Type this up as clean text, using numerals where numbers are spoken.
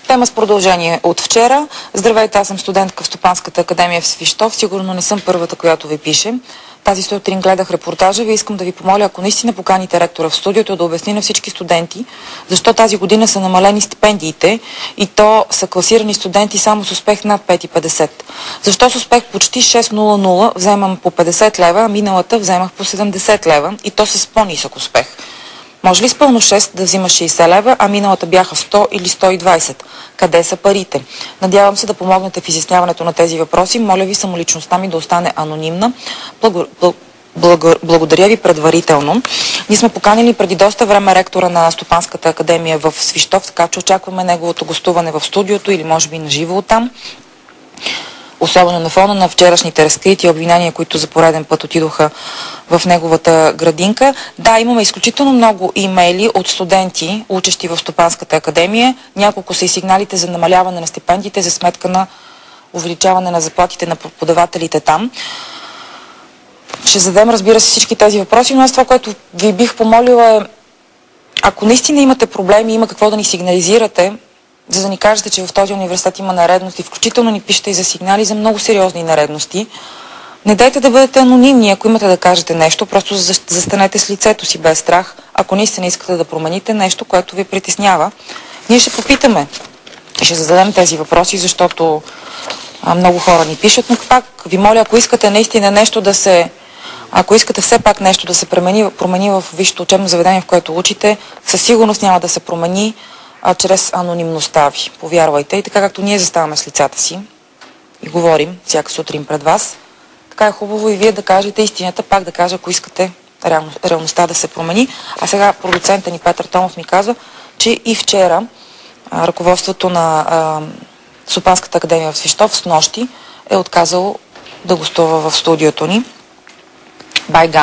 Тема с продължение от вчера. Здравейте, аз съм студентка в Стопанската академия в Свищов. Сигурно не съм първата, която ви пише. Тази сутрин гледах репортажа ви. Искам да ви помоля, ако наистина поканите ректора в студиото, да обясни на всички студенти, защо тази година са намалени стипендиите и то са класирани студенти само с успех над 5,50. Защо с успех почти 6,00 вземам по 50 лева, а миналата вземах по 70 лева и то с по-нисък успех. Може ли с пълно 6 да взимаш 60 лева, а миналата бяха 100 или 120? Къде са парите? Надявам се да помогнете в изясняването на тези въпроси. Моля ви самоличността ми да остане анонимна. Благодаря ви предварително. Ние сме поканили преди доста време ректора на Стопанската академия в Свищов, така че очакваме неговото гостуване в студиото или може би наживо оттам. Особено на фона на вчерашните разкрити обвинения, които за пореден път отидоха в неговата градинка. Да, имаме изключително много имейли от студенти, учещи в Стопанската академия. Няколко са и сигналите за намаляване на стипендиите за сметка на увеличаване на заплатите на преподавателите там. Ще зададем, разбира се, всички тези въпроси, но аз това, което ви бих помолила е, ако наистина имате проблеми, има какво да ни сигнализирате, за да ни кажете, че в този университет има нередности, включително ни пишете и за сигнали за много сериозни нередности. Не дайте да бъдете анонимни, ако имате да кажете нещо, просто застанете с лицето си без страх, ако наистина искате да промените нещо, което ви притеснява. Ние ще попитаме и ще зададем тези въпроси, защото много хора ни пишат, но пак ви моля, ако искате наистина нещо да се... Ако искате все пак нещо да се промени в висшето учебно заведение, в което учите, със сигурност няма да се промени чрез анонимността ви. Повярвайте. И така както ние заставаме с лицата си и говорим всяка сутрин пред вас, така е хубаво и вие да кажете истината, пак да кажа, ако искате реалността да се промени. А сега продуцента ни Петър Томов ми казва, че и вчера ръководството на Стопанската академия в Свищов с нощи е отказало да гостува в студиото ни. Байган.